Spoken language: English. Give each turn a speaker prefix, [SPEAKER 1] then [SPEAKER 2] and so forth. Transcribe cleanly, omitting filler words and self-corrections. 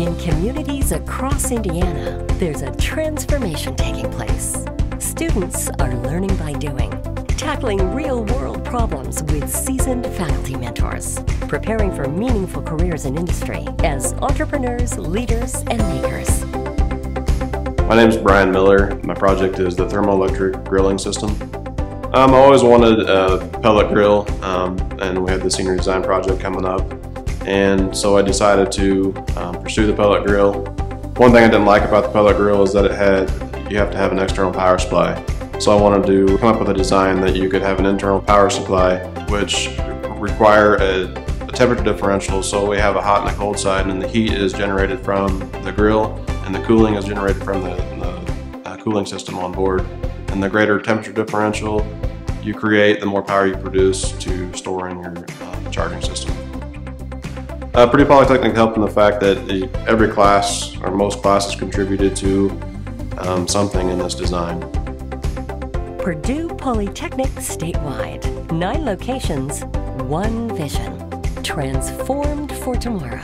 [SPEAKER 1] In communities across Indiana, there's a transformation taking place. Students are learning by doing, tackling real-world problems with seasoned faculty mentors, preparing for meaningful careers in industry as entrepreneurs, leaders, and makers.
[SPEAKER 2] My name is Brian Miller. My project is the thermoelectric grilling system. I always wanted a pellet grill, and we had the senior design project coming up, and so I decided to pursue the pellet grill. One thing I didn't like about the pellet grill is that you have to have an external power supply. So I wanted to come up with a design that you could have an internal power supply, which require a temperature differential, so we have a hot and a cold side, and the heat is generated from the grill and the cooling is generated from the cooling system on board. And the greater temperature differential you create, the more power you produce to store in your charging system. Purdue Polytechnic helped in the fact that every class, or most classes, contributed to something in this design.
[SPEAKER 1] Purdue Polytechnic statewide. 9 locations, 1 vision. Transformed for tomorrow.